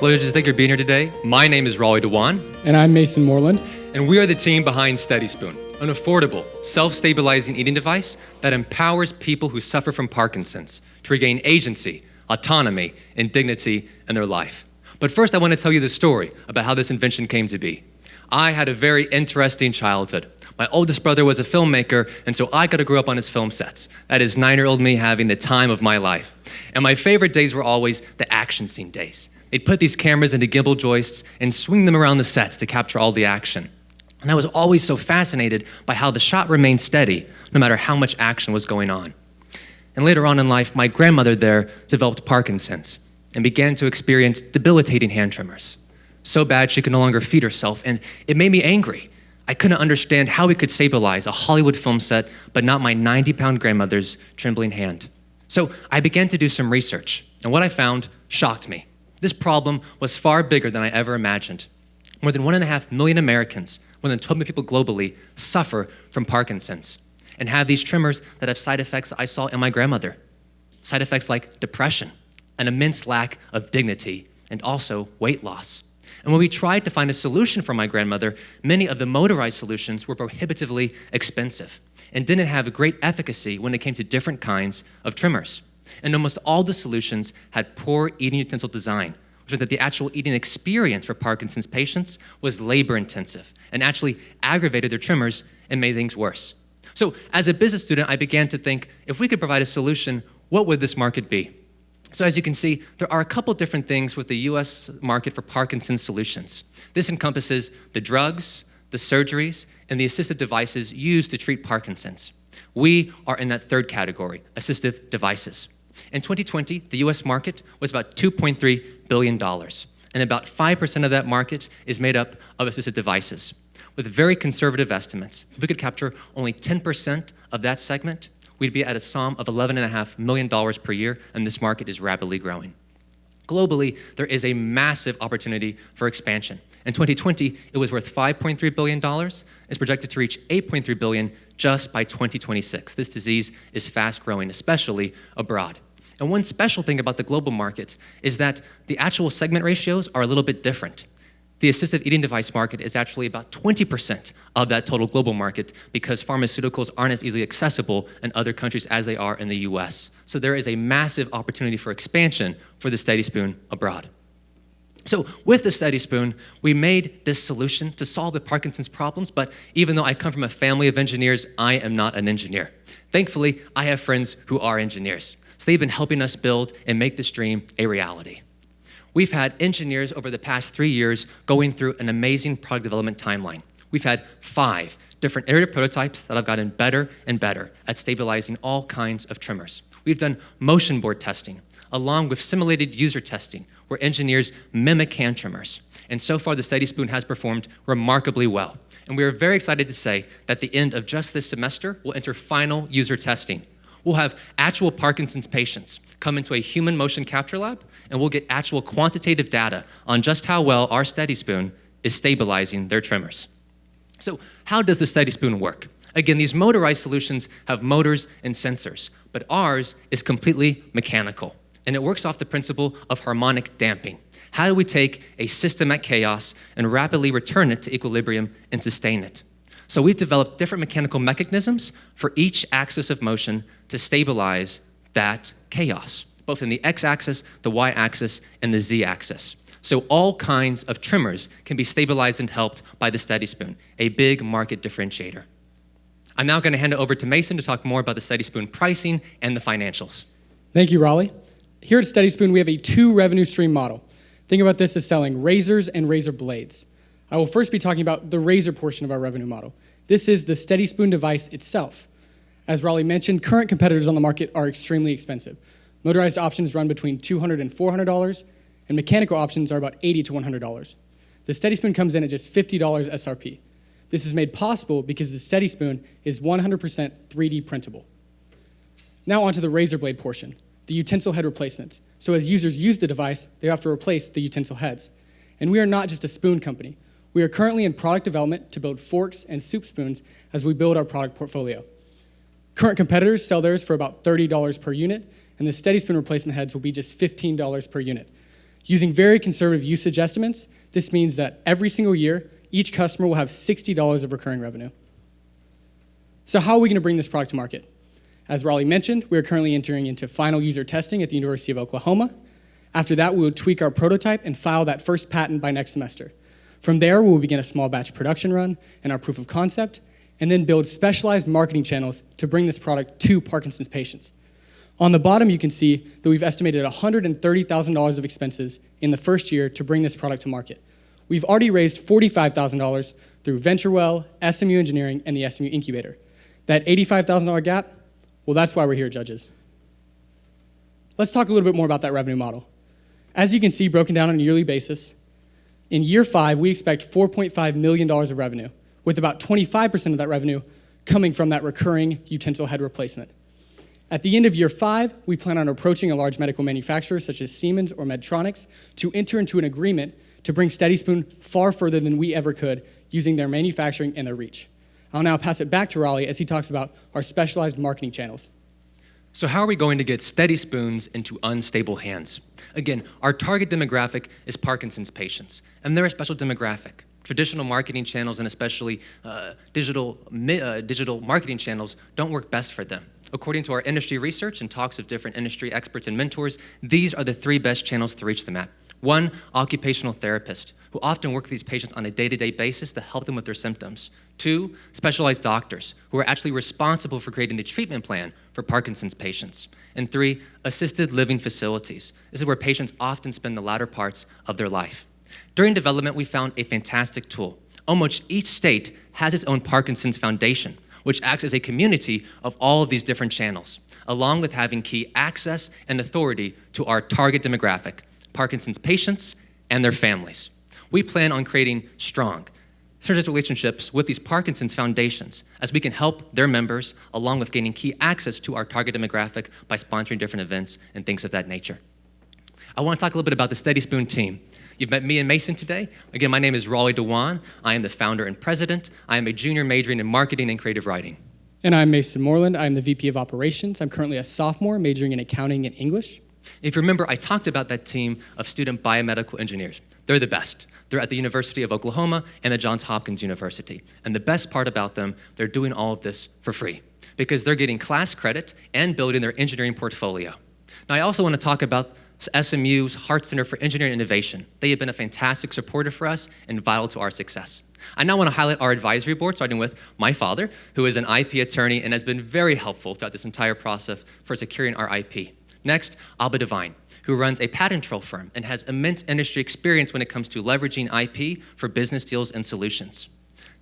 Hello, just thank you for being here today. My name is Raleigh Dewan. And I'm Mason Moreland. And we are the team behind SteadiSpoon, an affordable, self-stabilizing eating device that empowers people who suffer from Parkinson's to regain agency, autonomy, and dignity in their life. But first, I want to tell you the story about how this invention came to be. I had a very interesting childhood. My oldest brother was a filmmaker, and so I got to grow up on his film sets. That is 9-year-old me having the time of my life. And my favorite days were always the action scene days. They'd put these cameras into gimbal joists and swing them around the sets to capture all the action. And I was always so fascinated by how the shot remained steady, no matter how much action was going on. And later on in life, my grandmother there developed Parkinson's and began to experience debilitating hand tremors. So bad she could no longer feed herself, and it made me angry. I couldn't understand how we could stabilize a Hollywood film set, but not my 90-pound grandmother's trembling hand. So I began to do some research, and what I found shocked me. This problem was far bigger than I ever imagined. More than 1.5 million Americans, more than 12 million people globally, suffer from Parkinson's and have these tremors that have side effects that I saw in my grandmother. Side effects like depression, an immense lack of dignity, and also weight loss. And when we tried to find a solution for my grandmother, many of the motorized solutions were prohibitively expensive and didn't have great efficacy when it came to different kinds of tremors. And almost all the solutions had poor eating utensil design, which meant that the actual eating experience for Parkinson's patients was labor-intensive and actually aggravated their tremors and made things worse. So as a business student, I began to think, if we could provide a solution, what would this market be? So as you can see, there are a couple different things with the US market for Parkinson's solutions. This encompasses the drugs, the surgeries, and the assistive devices used to treat Parkinson's. We are in that third category, assistive devices. In 2020, the US market was about $2.3 billion, and about 5% of that market is made up of assistive devices. With very conservative estimates, if we could capture only 10% of that segment, we'd be at a sum of $11.5 million per year, and this market is rapidly growing. Globally, there is a massive opportunity for expansion. In 2020, it was worth $5.3 billion. It's projected to reach $8.3 billion just by 2026. This disease is fast growing, especially abroad. And one special thing about the global market is that the actual segment ratios are a little bit different. The assistive eating device market is actually about 20% of that total global market because pharmaceuticals aren't as easily accessible in other countries as they are in the US. So there is a massive opportunity for expansion for the SteadiSpoon abroad. So with the SteadiSpoon, we made this solution to solve the Parkinson's problems, but even though I come from a family of engineers, I am not an engineer. Thankfully, I have friends who are engineers. So they've been helping us build and make this dream a reality. We've had engineers over the past 3 years going through an amazing product development timeline. We've had 5 different iterative prototypes that have gotten better and better at stabilizing all kinds of tremors. We've done motion board testing, along with simulated user testing, where engineers mimic hand tremors. And so far, the SteadiSpoon has performed remarkably well. And we are very excited to say that at the end of just this semester, we'll enter final user testing. We'll have actual Parkinson's patients come into a human motion capture lab, and we'll get actual quantitative data on just how well our SteadiSpoon is stabilizing their tremors. So how does the SteadiSpoon work? Again, these motorized solutions have motors and sensors, but ours is completely mechanical. And it works off the principle of harmonic damping. How do we take a system at chaos and rapidly return it to equilibrium and sustain it? So we've developed different mechanical mechanisms for each axis of motion to stabilize that chaos, both in the x-axis, the y-axis, and the z-axis. So all kinds of tremors can be stabilized and helped by the SteadiSpoon, a big market differentiator. I'm now going to hand it over to Mason to talk more about the SteadiSpoon pricing and the financials. Thank you, Raleigh. Here at SteadiSpoon, we have a 2 revenue stream model. Think about this as selling razors and razor blades. I will first be talking about the razor portion of our revenue model. This is the SteadiSpoon device itself. As Raleigh mentioned, current competitors on the market are extremely expensive. Motorized options run between $200 and $400, and mechanical options are about $80 to $100. The SteadiSpoon comes in at just $50 SRP. This is made possible because the SteadiSpoon is 100% 3D printable. Now onto the razor blade portion, the utensil head replacements. So as users use the device, they have to replace the utensil heads. And we are not just a spoon company. We are currently in product development to build forks and soup spoons as we build our product portfolio. Current competitors sell theirs for about $30 per unit, and the SteadiSpoon replacement heads will be just $15 per unit. Using very conservative usage estimates, this means that every single year, each customer will have $60 of recurring revenue. So how are we going to bring this product to market? As Raleigh mentioned, we are currently entering into final user testing at the University of Oklahoma. After that, we will tweak our prototype and file that first patent by next semester. From there, we will begin a small batch production run and our proof of concept, and then build specialized marketing channels to bring this product to Parkinson's patients. On the bottom, you can see that we've estimated $130,000 of expenses in the first year to bring this product to market. We've already raised $45,000 through VentureWell, SMU Engineering, and the SMU Incubator. That $85,000 gap, well, that's why we're here, judges. Let's talk a little bit more about that revenue model. As you can see, broken down on a yearly basis, in year 5, we expect $4.5 million of revenue, with about 25% of that revenue coming from that recurring utensil head replacement. At the end of year 5, we plan on approaching a large medical manufacturer such as Siemens or Medtronics to enter into an agreement to bring SteadiSpoon far further than we ever could using their manufacturing and their reach. I'll now pass it back to Raleigh as he talks about our specialized marketing channels. So how are we going to get SteadiSpoons into unstable hands? Again, our target demographic is Parkinson's patients, and they're a special demographic. Traditional marketing channels, and especially digital marketing channels, don't work best for them. According to our industry research and talks with different industry experts and mentors, these are the 3 best channels to reach them at. 1, occupational therapist, who often work with these patients on a day-to-day basis to help them with their symptoms. 2, specialized doctors, who are actually responsible for creating the treatment plan for Parkinson's patients. And 3, assisted living facilities. This is where patients often spend the latter parts of their life. During development, we found a fantastic tool. Almost each state has its own Parkinson's Foundation, which acts as a community of all of these different channels, along with having key access and authority to our target demographic, Parkinson's patients and their families. We plan on creating strong, synergistic relationships with these Parkinson's foundations as we can help their members along with gaining key access to our target demographic by sponsoring different events and things of that nature. I want to talk a little bit about the SteadiSpoon team. You've met me and Mason today. Again, my name is Raleigh Dewan. I am the founder and president. I am a junior majoring in marketing and creative writing. And I'm Mason Moreland. I'm the VP of Operations. I'm currently a sophomore majoring in accounting and English. If you remember, I talked about that team of student biomedical engineers. They're the best. They're at the University of Oklahoma and the Johns Hopkins University. And the best part about them, they're doing all of this for free because they're getting class credit and building their engineering portfolio. Now, I also want to talk about SMU's Heart Center for Engineering and Innovation. They have been a fantastic supporter for us and vital to our success. I now want to highlight our advisory board, starting with my father, who is an IP attorney and has been very helpful throughout this entire process for securing our IP. Next, Abba Devine, who runs a patent troll firm and has immense industry experience when it comes to leveraging IP for business deals and solutions.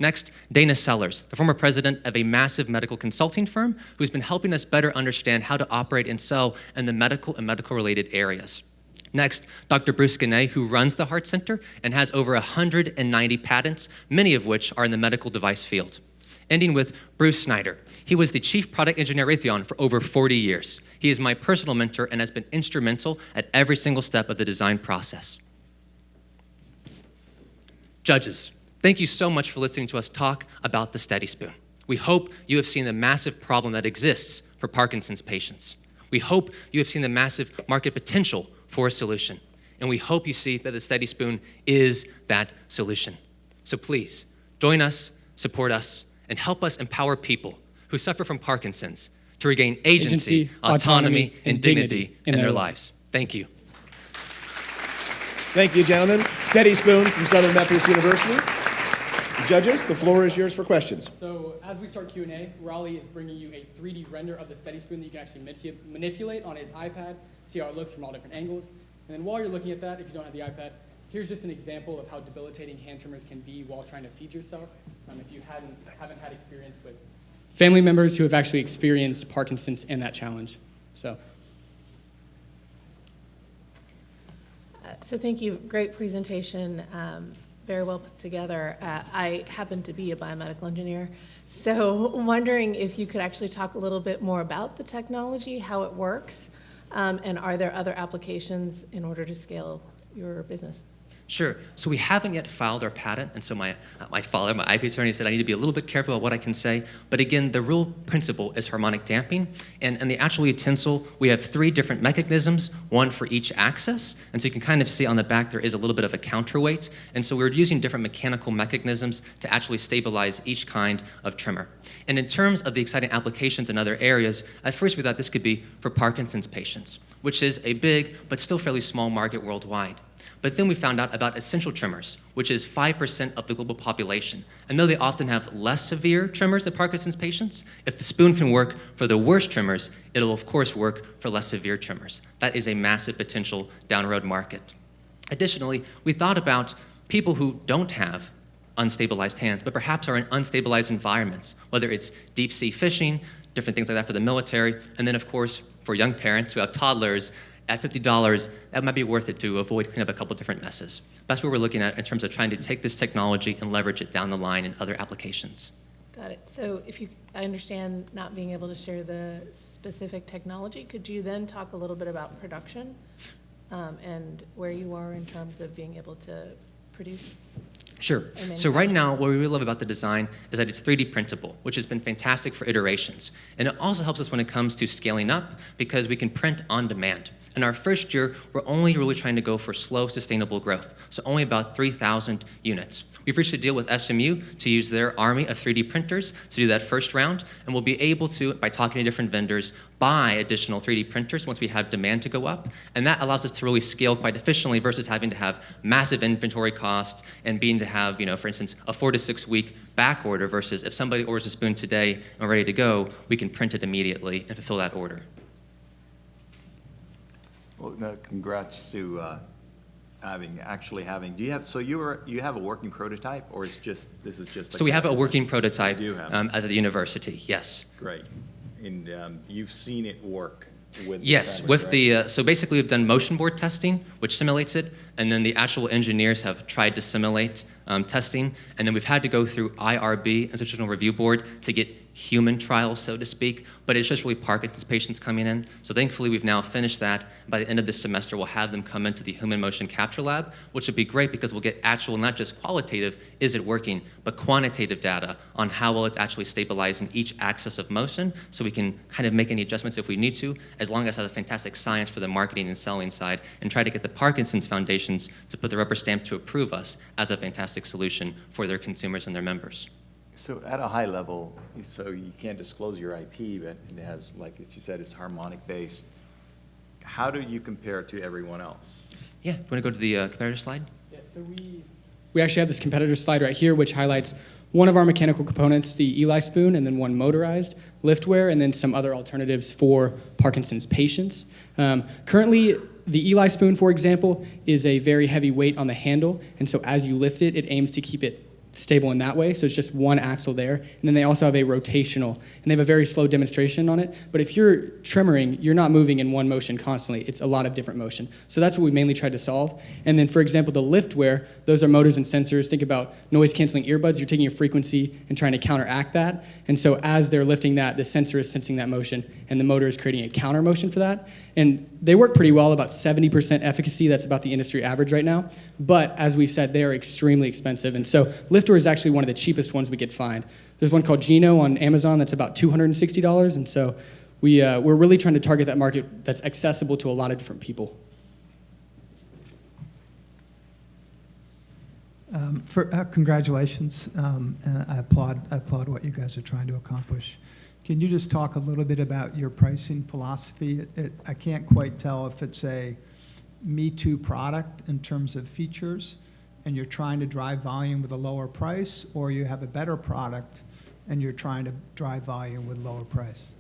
Next, Dana Sellers, the former president of a massive medical consulting firm who's been helping us better understand how to operate and sell in the medical and medical-related areas. Next, Dr. Bruce Ganay, who runs the Heart Center and has over 190 patents, many of which are in the medical device field. Ending with Bruce Snyder. He was the chief product engineer at Raytheon for over 40 years. He is my personal mentor and has been instrumental at every single step of the design process. Judges, thank you so much for listening to us talk about the SteadiSpoon. We hope you have seen the massive problem that exists for Parkinson's patients. We hope you have seen the massive market potential for a solution. And we hope you see that the SteadiSpoon is that solution. So please, join us, support us, and help us empower people who suffer from Parkinson's to regain agency, autonomy, and dignity in their lives. Thank you. Thank you, gentlemen. SteadiSpoon from Southern Methodist University. Judges, the floor is yours for questions. So as we start Q&A, Raleigh is bringing you a 3D render of the SteadiSpoon that you can actually manipulate on his iPad, see how it looks from all different angles. And then while you're looking at that, if you don't have the iPad, here's just an example of how debilitating hand tremors can be while trying to feed yourself. If you haven't had experience with family members who have actually experienced Parkinson's and that challenge. So thank you. Great presentation. Very well put together. I happen to be a biomedical engineer, so I'm wondering if you could actually talk a little bit more about the technology, how it works, and are there other applications in order to scale your business? Sure. So we haven't yet filed our patent, and so my father, my IP attorney, said I need to be a little bit careful about what I can say. But again, the real principle is harmonic damping. And in the actual utensil, we have 3 different mechanisms, one for each axis. And so you can kind of see on the back there is a little bit of a counterweight. And so we're using different mechanical mechanisms to actually stabilize each kind of tremor. And in terms of the exciting applications in other areas, at first we thought this could be for Parkinson's patients, which is a big but still fairly small market worldwide. But then we found out about essential tremors, which is 5% of the global population. And though they often have less severe tremors than Parkinson's patients, if the spoon can work for the worst tremors, it'll of course work for less severe tremors. That is a massive potential down-the-road market. Additionally, we thought about people who don't have unstabilized hands, but perhaps are in unstabilized environments, whether it's deep-sea fishing, different things like that for the military, and then of course, for young parents who have toddlers, at $50, that might be worth it to avoid cleaning up a couple different messes. That's what we're looking at in terms of trying to take this technology and leverage it down the line in other applications. Got it. So I understand not being able to share the specific technology, could you then talk a little bit about production and where you are in terms of being able to produce? Sure. So right now, what we really love about the design is that it's 3D printable, which has been fantastic for iterations. And it also helps us when it comes to scaling up because we can print on demand. In our first year, we're only really trying to go for slow, sustainable growth, so only about 3,000 units. We've reached a deal with SMU to use their army of 3D printers to do that first round, and we'll be able to, by talking to different vendors, buy additional 3D printers once we have demand to go up, and that allows us to really scale quite efficiently versus having to have massive inventory costs and being to have, for instance, a 4 to 6 week back order versus if somebody orders a spoon today and we're ready to go, we can print it immediately and fulfill that order. Well, no, congrats to having. Do you have you have a working prototype, or this is just? So we have a working prototype at the university. Yes. Great, and you've seen it work with. Yes, with the so basically we've done motion board testing, which simulates it, and then the actual engineers have tried to simulate testing, and then we've had to go through IRB, Institutional Review Board, to get human trials, so to speak, but it's just really Parkinson's patients coming in. So thankfully, we've now finished that. By the end of this semester, we'll have them come into the Human Motion Capture Lab, which would be great because we'll get actual, not just qualitative, is it working, but quantitative data on how well it's actually stabilizing each axis of motion, so we can kind of make any adjustments if we need to, as long as it has a fantastic science for the marketing and selling side, and try to get the Parkinson's foundations to put the rubber stamp to approve us as a fantastic solution for their consumers and their members. So at a high level, so you can't disclose your IP, but it has, like you said, it's harmonic based. How do you compare it to everyone else? Yeah, you want to go to the comparator slide? Yes, so we actually have this competitor slide right here, which highlights one of our mechanical components, the Eli spoon, and then one motorized liftware, and then some other alternatives for Parkinson's patients. Currently, the Eli spoon, for example, is a very heavy weight on the handle, and so as you lift it, it aims to keep it stable in that way, so it's just one axle there. And then they also have a rotational, and they have a very slow demonstration on it. But if you're tremoring, you're not moving in one motion constantly. It's a lot of different motion. So that's what we mainly tried to solve. And then, for example, the liftware, those are motors and sensors. Think about noise-canceling earbuds. You're taking a frequency and trying to counteract that. And so as they're lifting that, the sensor is sensing that motion, and the motor is creating a counter motion for that. And they work pretty well, about 70% efficacy. That's about the industry average right now. But as we've said, they are extremely expensive. And so liftware is actually one of the cheapest ones we could find. There's one called Geno on Amazon that's about $260. And so we're really trying to target that market that's accessible to a lot of different people. Congratulations, and I applaud what you guys are trying to accomplish. Can you just talk a little bit about your pricing philosophy? I can't quite tell if it's a Me Too product in terms of features, and you're trying to drive volume with a lower price, or you have a better product and you're trying to drive volume with lower price.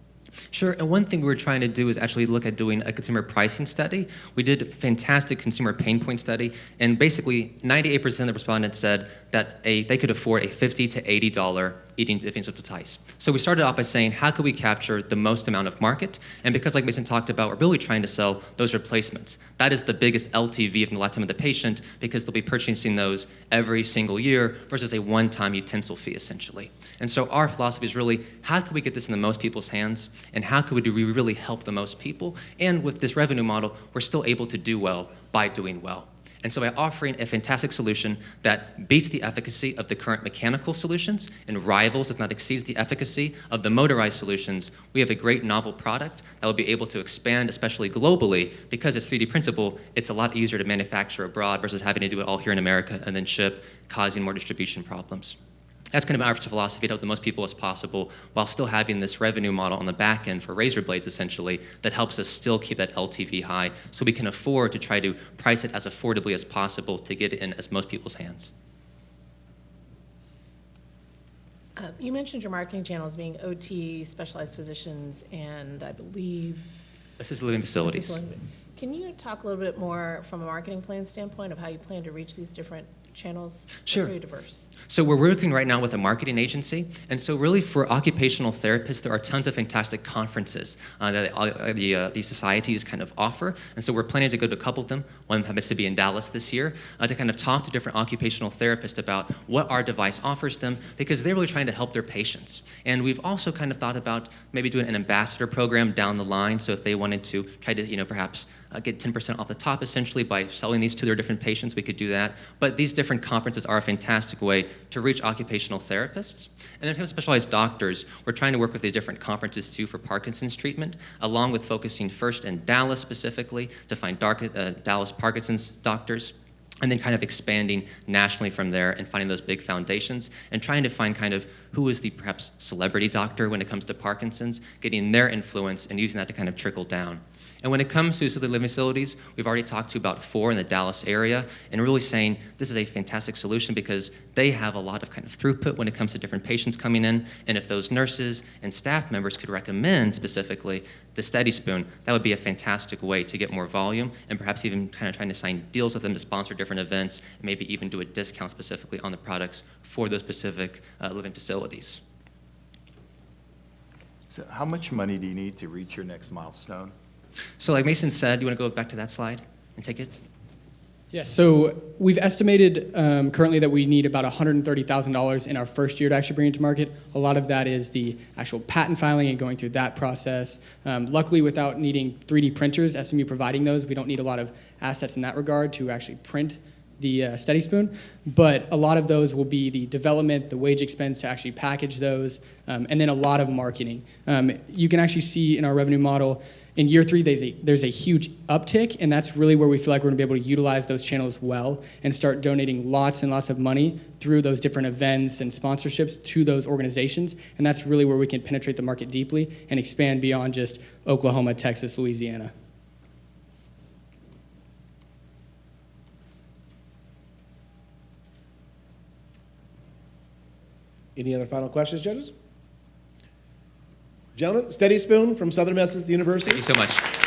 Sure, and one thing we were trying to do is actually look at doing a consumer pricing study. We did a fantastic consumer pain point study, and basically 98% of the respondents said that they could afford a $50 to $80 eating device. So we started off by saying, how could we capture the most amount of market? And because, like Mason talked about, we're really trying to sell those replacements. That is the biggest LTV of the lifetime of the patient, because they'll be purchasing those every single year versus a one-time utensil fee, essentially. And so our philosophy is really, how can we get this in the most people's hands? And how could we really help the most people? And with this revenue model, we're still able to do well by doing well. And so by offering a fantastic solution that beats the efficacy of the current mechanical solutions and rivals, if not exceeds the efficacy of the motorized solutions, we have a great novel product that will be able to expand, especially globally, because it's 3D printable. It's a lot easier to manufacture abroad versus having to do it all here in America and then ship, causing more distribution problems. That's kind of our philosophy, to help the most people as possible while still having this revenue model on the back end for razor blades, essentially, that helps us still keep that LTV high so we can afford to try to price it as affordably as possible to get it in as most people's hands. You mentioned your marketing channels being OT, specialized physicians, and I believe Assisted living facilities. Can you talk a little bit more from a marketing plan standpoint of how you plan to reach these different channels? Sure. They're very diverse. So we're working right now with a marketing agency, and so really for occupational therapists, there are tons of fantastic conferences that these societies kind of offer, and so we're planning to go to a couple of them. One happens to be in Dallas this year, to kind of talk to different occupational therapists about what our device offers them, because they're really trying to help their patients. And we've also kind of thought about maybe doing an ambassador program down the line, so if they wanted to try to, perhaps get 10% off the top, essentially, by selling these to their different patients, we could do that. But these different conferences are a fantastic way to reach occupational therapists. And then in terms of specialized doctors, we're trying to work with the different conferences, too, for Parkinson's treatment, along with focusing first in Dallas specifically to find Dallas Parkinson's doctors, and then kind of expanding nationally from there and finding those big foundations and trying to find kind of who is the perhaps celebrity doctor when it comes to Parkinson's, getting their influence and using that to kind of trickle down. And when it comes to assisted living facilities, we've already talked to about 4 in the Dallas area and really saying this is a fantastic solution because they have a lot of kind of throughput when it comes to different patients coming in. And if those nurses and staff members could recommend specifically the SteadiSpoon, that would be a fantastic way to get more volume and perhaps even kind of trying to sign deals with them to sponsor different events, and maybe even do a discount specifically on the products for those specific living facilities. So how much money do you need to reach your next milestone? So like Mason said, you want to go back to that slide and take it? Yeah, so we've estimated currently that we need about $130,000 in our first year to actually bring it to market. A lot of that is the actual patent filing and going through that process. Luckily, without needing 3D printers, SMU providing those, we don't need a lot of assets in that regard to actually print the SteadiSpoon, but a lot of those will be the development, the wage expense to actually package those, and then a lot of marketing. You can actually see in our revenue model, in year 3, there's a huge uptick, and that's really where we feel like we're gonna be able to utilize those channels well and start donating lots and lots of money through those different events and sponsorships to those organizations, and that's really where we can penetrate the market deeply and expand beyond just Oklahoma, Texas, Louisiana. Any other final questions, judges? Gentlemen, SteadiSpoon from Southern Methodist University. Thank you so much.